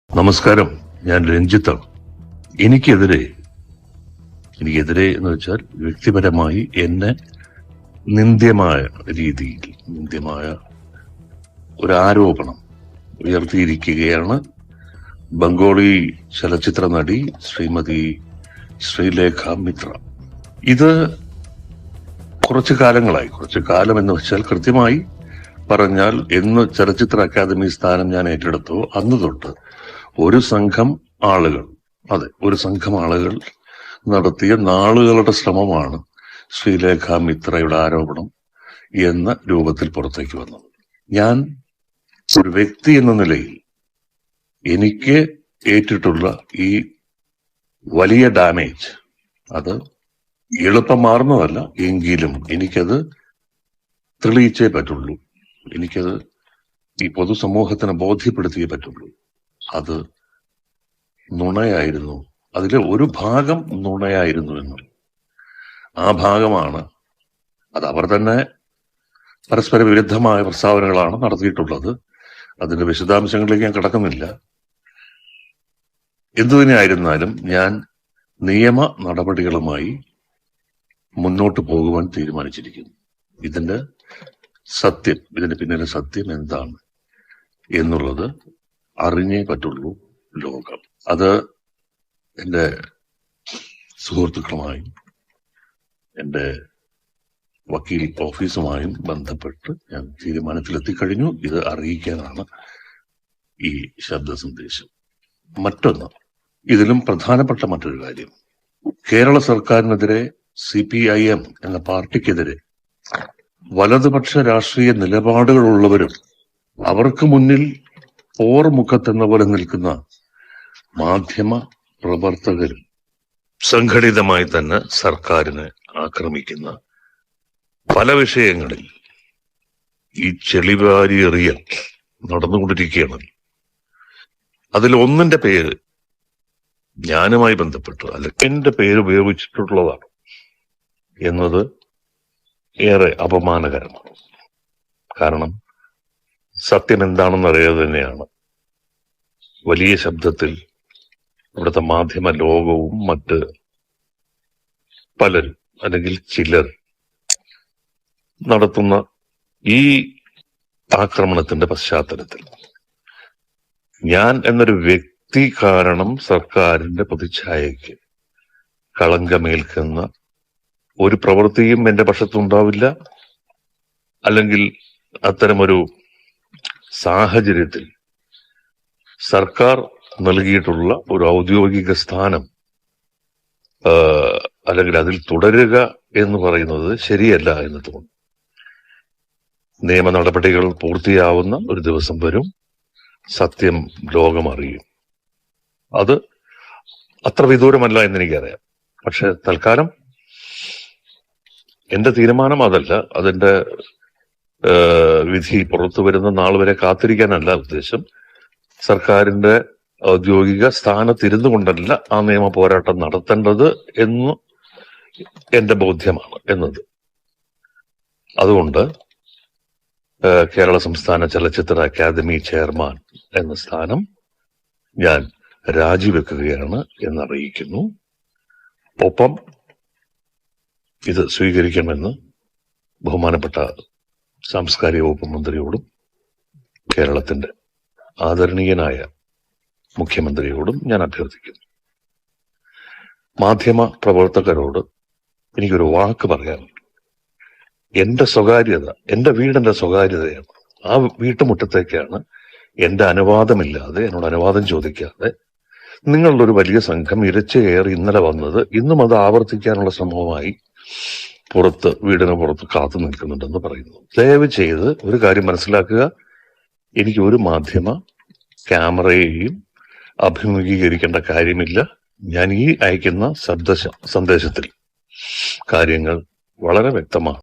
നമസ്കാരം, ഞാൻ രഞ്ജിത്താണ്. എനിക്കെതിരെ എന്ന് വെച്ചാൽ വ്യക്തിപരമായി എന്നെ നിന്ദ്യമായ രീതിയിൽ ഒരു ആരോപണം ഉയർത്തിയിരിക്കുകയാണ് ബംഗാളി ചലച്ചിത്ര നടി ശ്രീമതി ശ്രീലേഖ മിത്ര. ഇത് കുറച്ചു കാലം എന്ന് വെച്ചാൽ കൃത്യമായി പറഞ്ഞാൽ എന്ന് ചലച്ചിത്ര അക്കാദമി സ്ഥാനം ഞാൻ ഏറ്റെടുത്തു അന്ന് തൊട്ട് ഒരു സംഘം ആളുകൾ നടത്തിയ നാളുകളുടെ ശ്രമമാണ് ശ്രീലേഖ മിത്രയുടെ ആരോപണം എന്ന രൂപത്തിൽ പുറത്തേക്ക് വന്നത്. ഞാൻ ഒരു വ്യക്തി എന്ന നിലയിൽ എനിക്ക് ഏറ്റിട്ടുള്ള ഈ വലിയ ഡാമേജ് അത് എളുപ്പം മാറുന്നതല്ല, എങ്കിലും എനിക്കത് തെളിയിച്ചേ പറ്റുള്ളൂ. എനിക്കത് ഈ പൊതുസമൂഹത്തിന് ബോധ്യപ്പെടുത്തിയേ പറ്റുള്ളൂ. അത് നുണയായിരുന്നു, അതിലെ ഒരു ഭാഗം നുണയായിരുന്നു എന്നും ആ ഭാഗമാണ് അത് അവർ തന്നെ പരസ്പര വിരുദ്ധമായ പ്രസ്താവനകളാണ് നടത്തിയിട്ടുള്ളത്. അതിന്റെ വിശദാംശങ്ങളിലേക്ക് ഞാൻ കടക്കുന്നില്ല. എന്തുതന്നെയായിരുന്നാലും ഞാൻ നിയമ നടപടികളുമായി മുന്നോട്ട് പോകുവാൻ തീരുമാനിച്ചിരിക്കുന്നു. ഇതിന്റെ പിന്നിലെ സത്യം എന്താണ് എന്നുള്ളത് അറിഞ്ഞേ പറ്റുള്ളൂ ലോകം. അത് എൻ്റെ സുഹൃത്തുക്കളുമായും എൻ്റെ വക്കീൽ ഓഫീസുമായും ബന്ധപ്പെട്ട് ഞാൻ തീരുമാനത്തിലെത്തിക്കഴിഞ്ഞു. ഇത് അറിയിക്കാനാണ് ഈ ശബ്ദ സന്ദേശം. മറ്റൊന്ന്, ഇതിലും പ്രധാനപ്പെട്ട മറ്റൊരു കാര്യം, കേരള സർക്കാരിനെതിരെ CPIM എന്ന പാർട്ടിക്കെതിരെ വലതുപക്ഷ രാഷ്ട്രീയ നിലപാടുകളുള്ളവരും അവർക്ക് മുന്നിൽ പോർമുഖത്തെന്ന പോലെ നിൽക്കുന്ന മാധ്യമ പ്രവർത്തകരും സംഘടിതമായി തന്നെ സർക്കാരിനെ ആക്രമിക്കുന്ന പല വിഷയങ്ങളിൽ ഈ ചെളിവാരിയെറിയൽ നടന്നുകൊണ്ടിരിക്കുകയാണ്. അതിൽ ഒന്നിന്റെ പേര് ഞാനുമായി ബന്ധപ്പെട്ട് എന്റെ പേര് ഉപയോഗിച്ചിട്ടുള്ളതാണ് എന്നത് ഏറെ അപമാനകരമാണ്. കാരണം സത്യം എന്താണെന്ന് അറിയാതെ തന്നെയാണ് വലിയ ശബ്ദത്തിൽ ഇവിടുത്തെ മാധ്യമ ലോകവും മറ്റ് പലരും അല്ലെങ്കിൽ ചിലർ നടത്തുന്ന ഈ ആക്രമണത്തിന്റെ പശ്ചാത്തലത്തിൽ ഞാൻ എന്നൊരു വ്യക്തി കാരണം സർക്കാരിന്റെ പ്രതിച്ഛായയ്ക്ക് കളങ്കമേൽക്കുന്ന ഒരു പ്രവൃത്തിയും എന്റെ പക്ഷത്തുണ്ടാവില്ല. അല്ലെങ്കിൽ അത്തരമൊരു സാഹചര്യത്തിൽ സർക്കാർ നൽകിയിട്ടുള്ള ഒരു ഔദ്യോഗിക സ്ഥാനം അല്ലെങ്കിൽ അതിൽ തുടരുക എന്ന് പറയുന്നത് ശരിയല്ല എന്ന് തോന്നുന്നു. നിയമ നടപടികൾ പൂർത്തിയാവുന്ന ഒരു ദിവസം വരും, സത്യം ലോകമറിയും. അത് അത്ര വിദൂരമല്ല എന്നെനിക്കറിയാം. പക്ഷെ തൽക്കാലം എന്റെ തീരുമാനം അതല്ല. അതിന്റെ വിധി പുറത്തു വരുന്ന നാൾ വരെ കാത്തിരിക്കാനല്ല ഉദ്ദേശം. സർക്കാരിന്റെ ഔദ്യോഗിക സ്ഥാനത്തിരുന്നു കൊണ്ടല്ല ആ നിയമ പോരാട്ടം നടത്തേണ്ടത് എന്ന് എന്റെ ബോധ്യമാണ് എന്നത്. അതുകൊണ്ട് കേരള സംസ്ഥാന ചലച്ചിത്ര അക്കാദമി ചെയർമാൻ എന്ന സ്ഥാനം ഞാൻ രാജിവെക്കുകയാണ് എന്നറിയിക്കുന്നു. ഒപ്പം ഇത് സ്വീകരിക്കണമെന്ന് ബഹുമാനപ്പെട്ട സാംസ്കാരിക വകുപ്പ് മന്ത്രിയോടും കേരളത്തിന്റെ ആദരണീയനായ മുഖ്യമന്ത്രിയോടും ഞാൻ അഭ്യർത്ഥിക്കുന്നു. മാധ്യമ പ്രവർത്തകരോട് എനിക്കൊരു വാക്ക് പറയാനുണ്ട്. എന്റെ സ്വകാര്യത, എന്റെ വീടിന്റെ സ്വകാര്യതയാണ്. ആ വീട്ടുമുറ്റത്തേക്കാണ് എന്റെ അനുവാദമില്ലാതെ, എന്നോട് അനുവാദം ചോദിക്കാതെ നിങ്ങളുടെ ഒരു വലിയ സംഘം ഇരച്ചു കയറി ഇന്നലെ വന്നത് ഇന്നും അത് ആവർത്തിക്കാനുള്ള ശ്രമവുമായി വീടിന് പുറത്ത് കാത്തു നിൽക്കുന്നുണ്ടെന്ന് പറയുന്നു. ദയവ് ചെയ്ത് ഒരു കാര്യം മനസ്സിലാക്കുക, എനിക്ക് ഒരു മാധ്യമ ക്യാമറയെയും അഭിമുഖീകരിക്കേണ്ട കാര്യമില്ല. ഞാൻ ഈ അയക്കുന്ന സന്ദേശത്തിൽ കാര്യങ്ങൾ വളരെ വ്യക്തമാണ്.